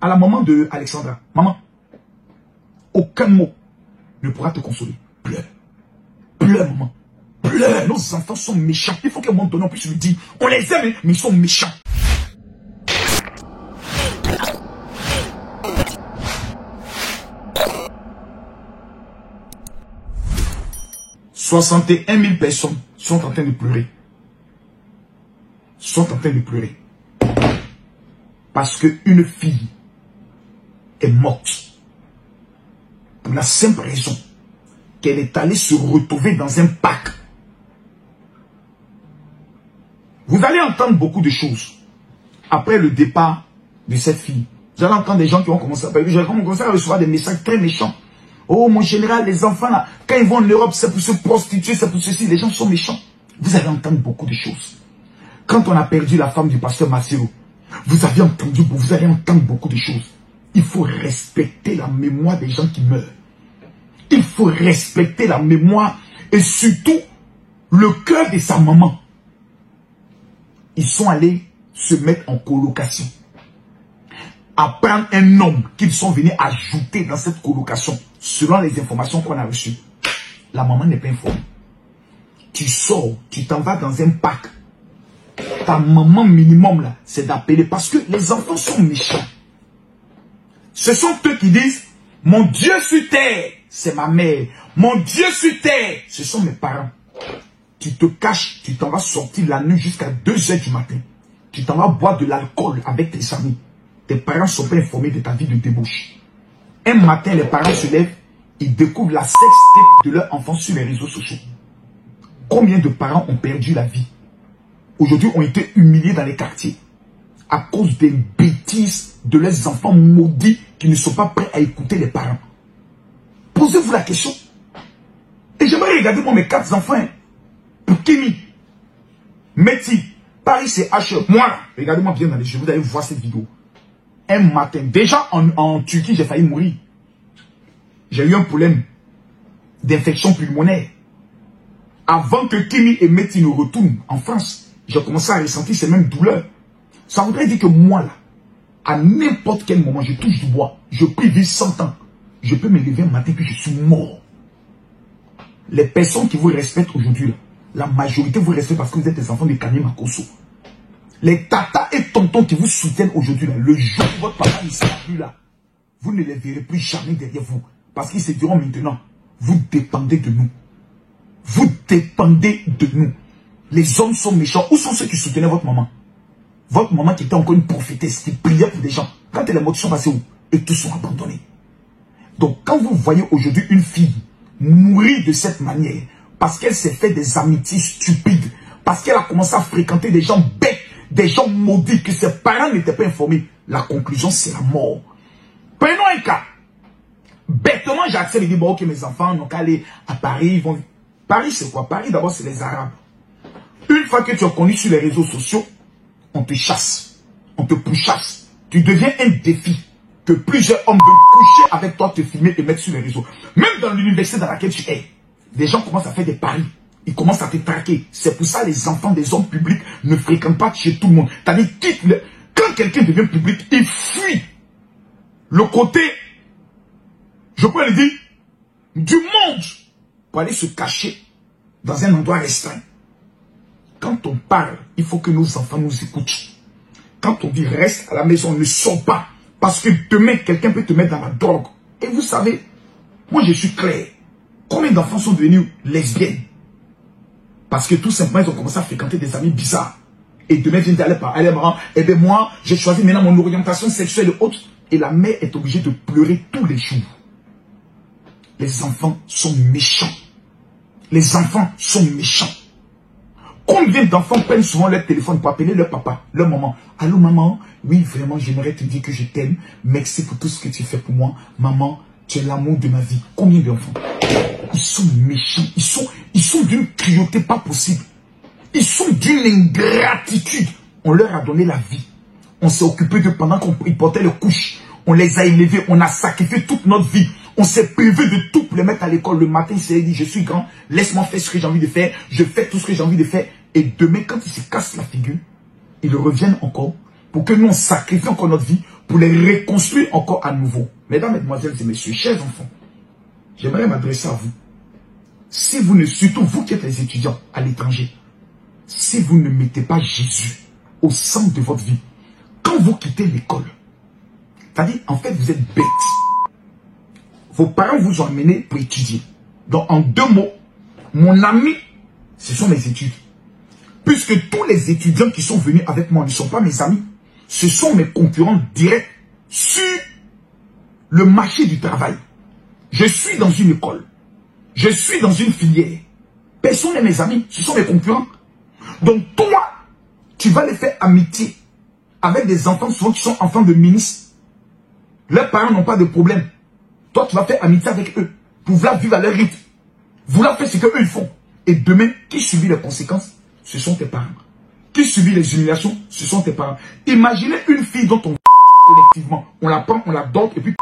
À la maman de Alexandra, maman, aucun mot ne pourra te consoler. Pleure. Pleure, maman. Pleure. Nos enfants sont méchants. Il faut qu'à un moment donné, on puisse lui dire, on les aime, mais ils sont méchants. « 61 000 personnes sont en train de pleurer. Sont en train de pleurer. Parce qu'une fille est morte. Pour la simple raison qu'elle est allée se retrouver dans un parc. Vous allez entendre beaucoup de choses. Après le départ de cette fille, vous allez entendre des gens qui vont commencer à parler. J'ai commencé à recevoir des messages très méchants. Oh mon général, les enfants là, quand ils vont en Europe, c'est pour se prostituer, c'est pour ceci. Les gens sont méchants. Vous allez entendre beaucoup de choses. Quand on a perdu la femme du pasteur Massero, vous allez entendre beaucoup de choses. Il faut respecter la mémoire des gens qui meurent. Il faut respecter la mémoire et surtout le cœur de sa maman. Ils sont allés se mettre en colocation. À prendre un homme qu'ils sont venus ajouter dans cette colocation, selon les informations qu'on a reçues. La maman n'est pas informée. Tu sors, tu t'en vas dans un parc. Ta maman minimum là, c'est d'appeler parce que les enfants sont méchants. Ce sont eux qui disent, mon Dieu sur terre, c'est ma mère. Mon Dieu sur terre, ce sont mes parents. Tu te caches, tu t'en vas sortir la nuit jusqu'à 2 h du matin. Tu t'en vas boire de l'alcool avec tes amis. Tes parents ne sont pas informés de ta vie de débauche. Un matin, les parents se lèvent, ils découvrent la sextape de leur enfant sur les réseaux sociaux. Combien de parents ont perdu la vie? Aujourd'hui, ont été humiliés dans les quartiers à cause des bêtises de leurs enfants maudits qui ne sont pas prêts à écouter les parents. Posez-vous la question. Et j'aimerais regarder moi mes 4 enfants. Hein. Pour Kimi, Meti, Paris c'est H. Moi, regardez-moi bien dans les yeux, vous allez voir cette vidéo. Un matin, déjà en Turquie, j'ai failli mourir. J'ai eu un problème d'infection pulmonaire. Avant que Kimi et Meti ne retournent en France, j'ai commencé à ressentir ces mêmes douleurs. Ça voudrait dire que moi, là, à n'importe quel moment, je touche du bois, je prie vivre 100 ans. Je peux me lever un matin que je suis mort. Les personnes qui vous respectent aujourd'hui, la majorité vous respecte parce que vous êtes des enfants de Kanye Makosso. Les tatas et tontons qui vous soutiennent aujourd'hui, le jour où votre papa ne sera plus là, vous ne les verrez plus jamais derrière vous. Parce qu'ils se diront maintenant, vous dépendez de nous. Vous dépendez de nous. Les hommes sont méchants. Où sont ceux qui soutenaient votre maman? Votre maman qui était encore une prophétesse, qui priait pour des gens. Quand elle est morte, ils sont passés où? Et tous sont abandonnés. Donc quand vous voyez aujourd'hui une fille mourir de cette manière, parce qu'elle s'est fait des amitiés stupides, parce qu'elle a commencé à fréquenter des gens bêtes, des gens maudits, que ses parents n'étaient pas informés, la conclusion c'est la mort. Prenons un cas. Bêtement, j'accepte et dis, bon ok mes enfants n'ont qu'à aller à Paris, ils vont... Paris c'est quoi? Paris d'abord c'est les Arabes. Une fois que tu es connu sur les réseaux sociaux, on te chasse, on te pourchasse. Tu deviens un défi que plusieurs hommes veulent coucher avec toi, te filmer et mettre sur les réseaux. Même dans l'université dans laquelle tu es, des gens commencent à faire des paris. Ils commencent à te traquer. C'est pour ça que les enfants des hommes publics ne fréquentent pas chez tout le monde. C'est-à-dire, quand quelqu'un devient public, il fuit le côté, je pourrais le dire, du monde pour aller se cacher dans un endroit restreint. Quand on parle, il faut que nos enfants nous écoutent. Quand on dit reste à la maison, ne sors pas. Parce que demain, quelqu'un peut te mettre dans la drogue. Et vous savez, moi je suis clair. Combien d'enfants sont devenus lesbiennes? Parce que tout simplement, ils ont commencé à fréquenter des amis bizarres. Et demain, viennent d'aller par les parents. Eh bien moi, j'ai choisi maintenant mon orientation sexuelle et autres. Et la mère est obligée de pleurer tous les jours. Les enfants sont méchants. Les enfants sont méchants. Combien d'enfants prennent souvent leur téléphone pour appeler leur papa, leur maman? Allô maman, oui vraiment j'aimerais te dire que je t'aime. Merci pour tout ce que tu fais pour moi. Maman, tu es l'amour de ma vie. Combien d'enfants? Ils sont méchants. Ils sont d'une cruauté pas possible. Ils sont d'une ingratitude. On leur a donné la vie. On s'est occupé d'eux pendant qu'ils portaient les couches. On les a élevés. On a sacrifié toute notre vie. On s'est privé de tout pour les mettre à l'école. Le matin, il s'est dit, je suis grand. Laisse-moi faire ce que j'ai envie de faire. Je fais tout ce que j'ai envie de faire. Et demain, quand ils se cassent la figure, ils reviennent encore pour que nous, on sacrifie encore notre vie pour les reconstruire encore à nouveau. Mesdames, mesdemoiselles et messieurs, chers enfants, j'aimerais m'adresser à vous. Si vous ne, surtout vous qui êtes les étudiants à l'étranger, si vous ne mettez pas Jésus au centre de votre vie, quand vous quittez l'école, c'est-à-dire, en fait, vous êtes bête. Vos parents vous ont amené pour étudier. Donc, en 2 mots, mon ami, ce sont mes études. Puisque tous les étudiants qui sont venus avec moi ne sont pas mes amis, ce sont mes concurrents directs sur le marché du travail. Je suis dans une école. Je suis dans une filière. Personne n'est mes amis, ce sont mes concurrents. Donc toi, tu vas les faire amitié avec des enfants souvent qui sont enfants de ministres. Leurs parents n'ont pas de problème. Toi, tu vas faire amitié avec eux pour vouloir vivre à leur rythme. Vouloir faire ce qu'eux ils font. Et demain, qui subit les conséquences? Ce sont tes parents. Qui subit les humiliations? Ce sont tes parents. Imaginez une fille dont on collectivement, on la prend, on la donne et puis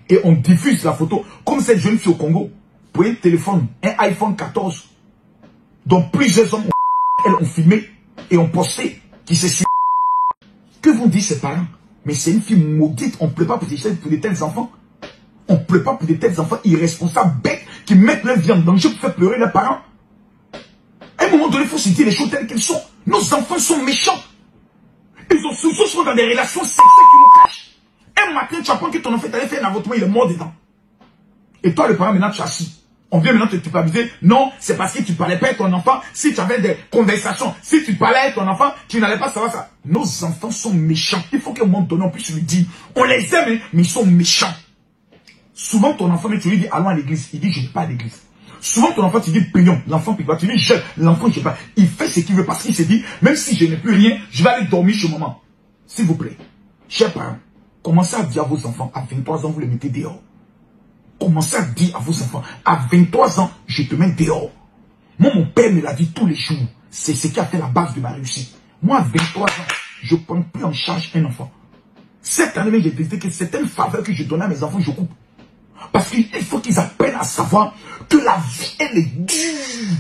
et on diffuse la photo comme cette jeune fille au Congo. Pour un téléphone, un iPhone 14 dont plusieurs hommes ont filmé et ont posté qui se suit. Que vont dire ses parents? Mais c'est une fille maudite, on ne pleut pas pour de tels enfants. On ne pleut pas pour de tels enfants irresponsables, bêtes, qui mettent leur vie en danger pour faire pleurer leurs parents. À un moment donné, il faut se dire les choses telles qu'elles sont. Nos enfants sont méchants. Ils ont souvent sont dans des relations sexuelles qui nous cachent. Un matin, tu apprends que ton enfant t'avait fait un avortement, il est mort dedans. Et toi, le parent, maintenant, tu es assis. On vient maintenant te culpabiliser. Non, c'est parce que tu ne parlais pas avec ton enfant. Si tu avais des conversations, si tu parlais avec ton enfant, tu n'allais pas savoir ça. Nos enfants sont méchants. Il faut qu'à un moment donné, on puisse lui dire, on les aime, mais ils sont méchants. Souvent, ton enfant, mais tu lui dis, allons à l'église. Il dit, je ne vais pas à l'église. Souvent, ton enfant, tu dis, payons. L'enfant, puis tu dis, je, l'enfant, je ne sais pas. Il fait ce qu'il veut parce qu'il s'est dit, même si je n'ai plus rien, je vais aller dormir chez maman. S'il vous plaît, chers parents, commencez à dire à vos enfants, à 23 ans, vous les mettez dehors. Commencez à dire à vos enfants, à 23 ans, je te mets dehors. Moi, mon père me l'a dit tous les jours. C'est ce qui a fait la base de ma réussite. Moi, à 23 ans, je ne prends plus en charge un enfant. Cette année, j'ai décidé que certaines faveurs que je donnais à mes enfants, je coupe. Parce qu'il faut qu'ils apprennent à savoir que la vie, elle est dure.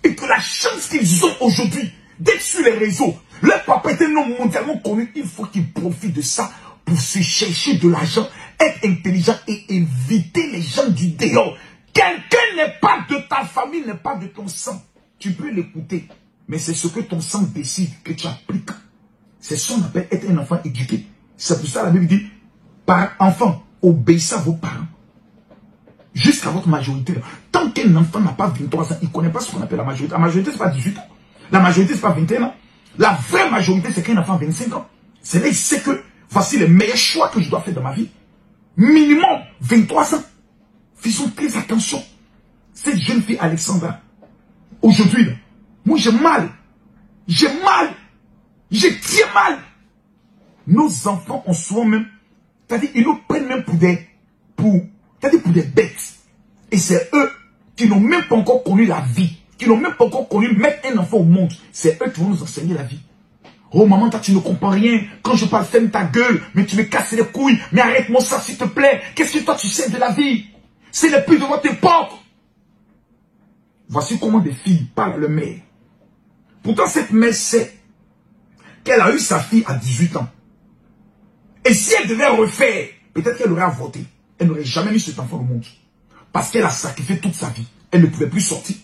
Et que la chance qu'ils ont aujourd'hui d'être sur les réseaux, leur papa est un homme mondialement connu, il faut qu'ils profitent de ça pour se chercher de l'argent, être intelligent et éviter les gens du dehors. Quelqu'un n'est pas de ta famille, n'est pas de ton sang. Tu peux l'écouter, mais c'est ce que ton sang décide que tu appliques. C'est ce qu'on appelle être un enfant éduqué. C'est pour ça la Bible dit, par enfant, obéissez à vos parents. Jusqu'à votre majorité. Tant qu'un enfant n'a pas 23 ans, il ne connaît pas ce qu'on appelle la majorité. La majorité, ce n'est pas 18 ans. La majorité, ce n'est pas 21 ans. La vraie majorité, c'est qu'un enfant a 25 ans. C'est là qu'il sait que voici les meilleurs choix que je dois faire dans ma vie. Minimum 23 ans. Faisons très attention. Cette jeune fille, Alexandra, aujourd'hui, moi j'ai mal. J'ai mal. J'ai très mal. Nos enfants ont souvent même, c'est-à-dire, ils nous prennent même pour des bêtes. Et c'est eux qui n'ont même pas encore connu la vie, qui n'ont même pas encore connu mettre un enfant au monde. C'est eux qui vont nous enseigner la vie. Oh maman, toi tu ne comprends rien. Quand je parle, ferme ta gueule. Mais tu me casses les couilles. Mais arrête-moi ça s'il te plaît. Qu'est-ce que toi tu sais de la vie? C'est le plus de votre époque. Voici comment des filles parlent à leur mère. Pourtant cette mère sait qu'elle a eu sa fille à 18 ans. Et si elle devait refaire, peut-être qu'elle aurait avorté. Elle n'aurait jamais mis cet enfant au monde. Parce qu'elle a sacrifié toute sa vie. Elle ne pouvait plus sortir.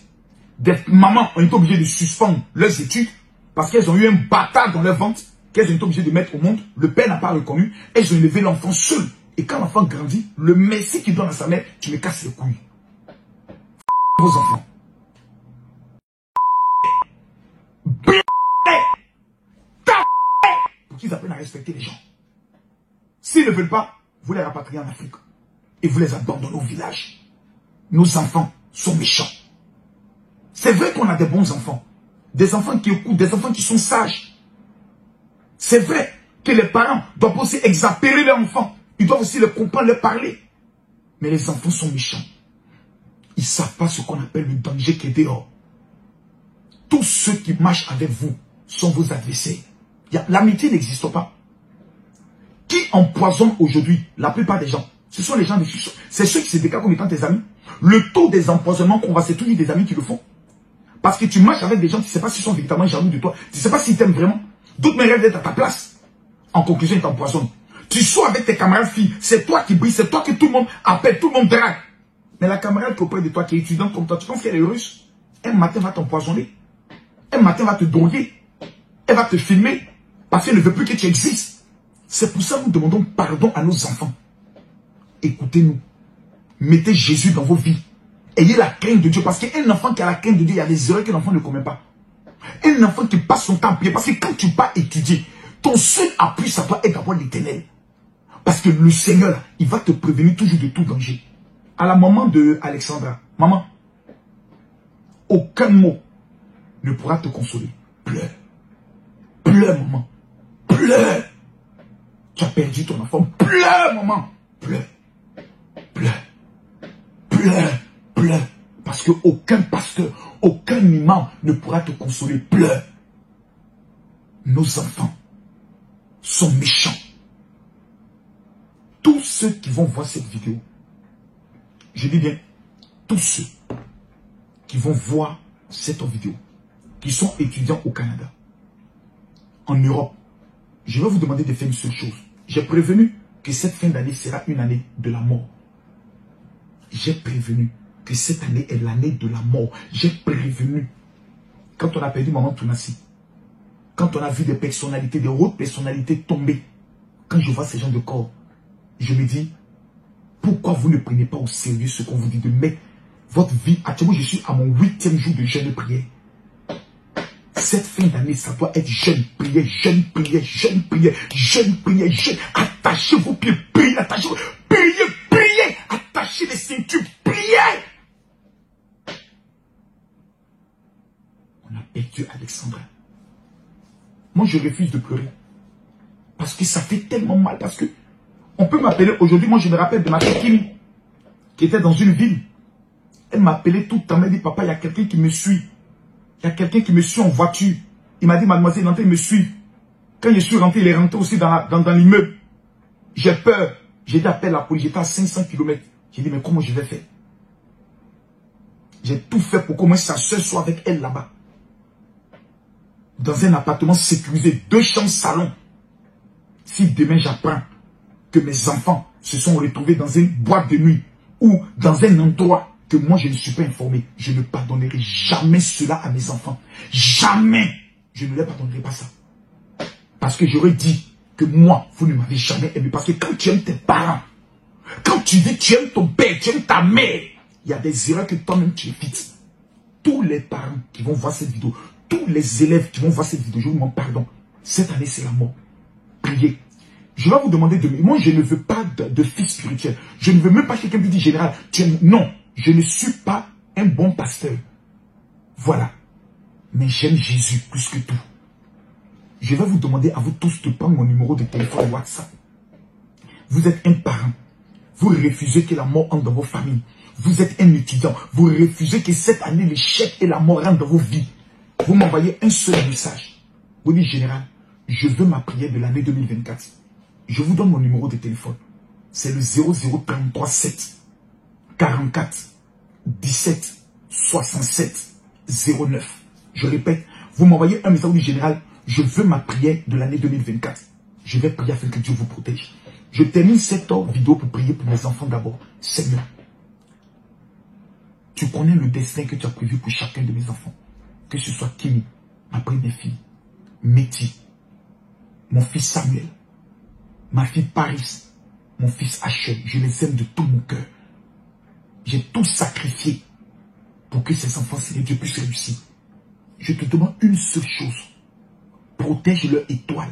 Des mamans ont été obligées de suspendre leurs études parce qu'elles ont eu un bâtard dans leur ventre qu'elles ont été obligées de mettre au monde. Le père n'a pas reconnu. Elles ont élevé l'enfant seul. Et quand l'enfant grandit, le merci qu'il donne à sa mère, tu me casses les couilles. Vos enfants. Pour qu'ils apprennent à respecter les gens. S'ils ne veulent pas, vous les rapatriez en Afrique. Et vous les abandonnez au village. Nos enfants sont méchants. C'est vrai qu'on a des bons enfants. Des enfants qui écoutent, des enfants qui sont sages. C'est vrai que les parents doivent aussi exaspérer leurs enfants. Ils doivent aussi les comprendre, les parler. Mais les enfants sont méchants. Ils ne savent pas ce qu'on appelle le danger qui est dehors. Tous ceux qui marchent avec vous sont vos adversaires. L'amitié n'existe pas. Qui empoisonne aujourd'hui la plupart des gens? Ce sont les gens de fusion. C'est ceux qui se déclarent comme étant tes amis. Le taux des empoisonnements qu'on va, c'est toujours des amis qui le font. Parce que tu marches avec des gens, tu ne sais pas s'ils sont véritablement jaloux de toi. Tu ne sais pas s'ils t'aiment vraiment. D'autres me rêvent d'être à ta place. En conclusion, il t'empoisonne. Tu sors avec tes camarades filles, c'est toi qui brilles, c'est toi que tout le monde appelle, tout le monde drague. Mais la camarade qui est auprès de toi, qui est étudiante comme toi, tu penses qu'elle est russe? Un matin va t'empoisonner. Un matin va te droguer. Elle va te filmer parce qu'elle ne veut plus que tu existes. C'est pour ça que nous demandons pardon à nos enfants. Écoutez-nous. Mettez Jésus dans vos vies. Ayez la crainte de Dieu. Parce qu'un enfant qui a la crainte de Dieu, il y a des erreurs que l'enfant ne commet pas. Un enfant qui passe son temps à prier. Parce que quand tu pars étudier, ton seul appui, ça doit être d'avoir l'Éternel. Parce que le Seigneur, il va te prévenir toujours de tout danger. À la maman de Alexandra, maman, aucun mot ne pourra te consoler. Pleure. Pleure, maman. Pleure. Tu as perdu ton enfant. Pleure, maman. Pleure. Pleure. Pleure. Pleure. Parce qu'aucun pasteur, aucun imam ne pourra te consoler. Pleure. Nos enfants sont méchants. Tous ceux qui vont voir cette vidéo, je dis bien, tous ceux qui vont voir cette vidéo, qui sont étudiants au Canada, en Europe, je vais vous demander de faire une seule chose. J'ai prévenu que cette fin d'année sera une année de la mort. J'ai prévenu que cette année est l'année de la mort. J'ai prévenu. Quand on a perdu Maman Tounassi, quand on a vu des personnalités, des hautes personnalités tomber, quand je vois ces gens de corps, je me dis, pourquoi vous ne prenez pas au sérieux ce qu'on vous dit de mettre votre vie? Actuellement, je suis à mon 8e jour de jeûne prière. Cette fin d'année, ça doit être jeûne, prière, jeûne, prière, jeûne, prière, jeûne, prière, jeûne. Attachez vos pieds, priez, attachez vos priez, priez, attachez les ceintures, priez. On a perdu Alexandra. Moi, je refuse de pleurer. Parce que ça fait tellement mal. Parce que on peut m'appeler aujourd'hui. Moi, je me rappelle de ma fille Kimi, qui était dans une ville. Elle m'appelait tout le temps. Elle m'a dit, papa, il y a quelqu'un qui me suit. Il y a quelqu'un qui me suit en voiture. Il m'a dit, mademoiselle, il me suit. Quand je suis rentré, il est rentré aussi dans l'immeuble. J'ai peur. J'ai dit, appelle la police. J'étais à 500 km. J'ai dit, mais comment je vais faire? J'ai tout fait pour qu'au moins sa soeur soit avec elle là-bas. Dans un appartement sécurisé. 2 chambres salon. Si demain j'apprends que mes enfants se sont retrouvés dans une boîte de nuit ou dans un endroit que moi je ne suis pas informé, je ne pardonnerai jamais cela à mes enfants. Jamais. Je ne leur pardonnerai pas ça. Parce que j'aurais dit que moi, vous ne m'avez jamais aimé. Parce que quand tu aimes tes parents, quand tu dis que tu aimes ton père, tu aimes ta mère, il y a des erreurs que toi-même tu évites. Tous les parents qui vont voir cette vidéo, tous les élèves qui vont voir cette vidéo, je vous demande pardon. Cette année, c'est la mort. Priez. Je vais vous demander de... Moi, je ne veux pas de fils spirituel. Je ne veux même pas que quelqu'un me dise, général, tu aimes... Non, je ne suis pas un bon pasteur. Voilà. Mais j'aime Jésus plus que tout. Je vais vous demander à vous tous de prendre mon numéro de téléphone WhatsApp. Vous êtes un parent. Vous refusez que la mort entre dans vos familles. Vous êtes un étudiant. Vous refusez que cette année, l'échec et la mort rentrent dans vos vies. Vous m'envoyez un seul message. Vous dites, général, je veux ma prière de l'année 2024. Je vous donne mon numéro de téléphone. C'est le 0033 7 44 17 67 09. Je répète, vous m'envoyez un message du général, je veux ma prière de l'année 2024. Je vais prier afin que Dieu vous protège. Je termine cette vidéo pour prier pour mes enfants d'abord. Seigneur, tu connais le destin que tu as prévu pour chacun de mes enfants. Que ce soit Kimi, ma première fille, Métis, mon fils Samuel, ma fille Paris, mon fils Hachel. Je les aime de tout mon cœur. J'ai tout sacrifié pour que ces enfants, si Dieu puisse réussir. Je te demande une seule chose. Protège leur étoile.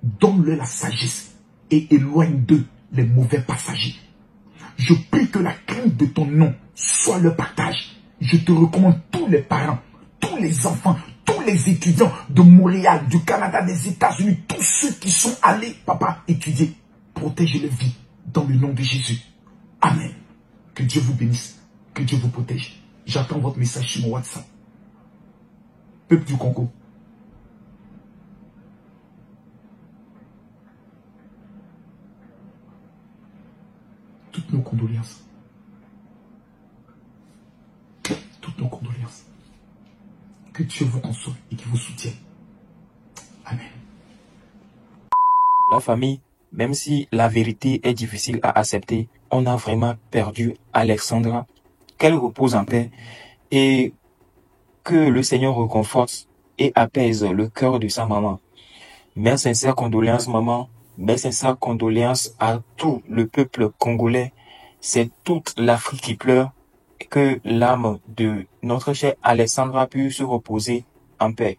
Donne-leur la sagesse. Et éloigne d'eux les mauvais passagers. Je prie que la crainte de ton nom soit leur partage. Je te recommande tous les parents, tous les enfants, tous les étudiants de Montréal, du Canada, des États-Unis, tous ceux qui sont allés, papa, étudier. Protège leur vie dans le nom de Jésus. Amen. Que Dieu vous bénisse. Que Dieu vous protège. J'attends votre message sur mon WhatsApp. Peuple du Congo. Toutes nos condoléances. Toutes nos condoléances. Que Dieu vous console et qu'il vous soutienne. Amen. La famille, même si la vérité est difficile à accepter, on a vraiment perdu Alexandra. Qu'elle repose en paix et que le Seigneur reconforte et apaise le cœur de sa maman. Mes sincères condoléances, maman. Mes sincères condoléances à tout le peuple congolais. C'est toute l'Afrique qui pleure. Que l'âme de notre chère Alexandra puisse se reposer en paix.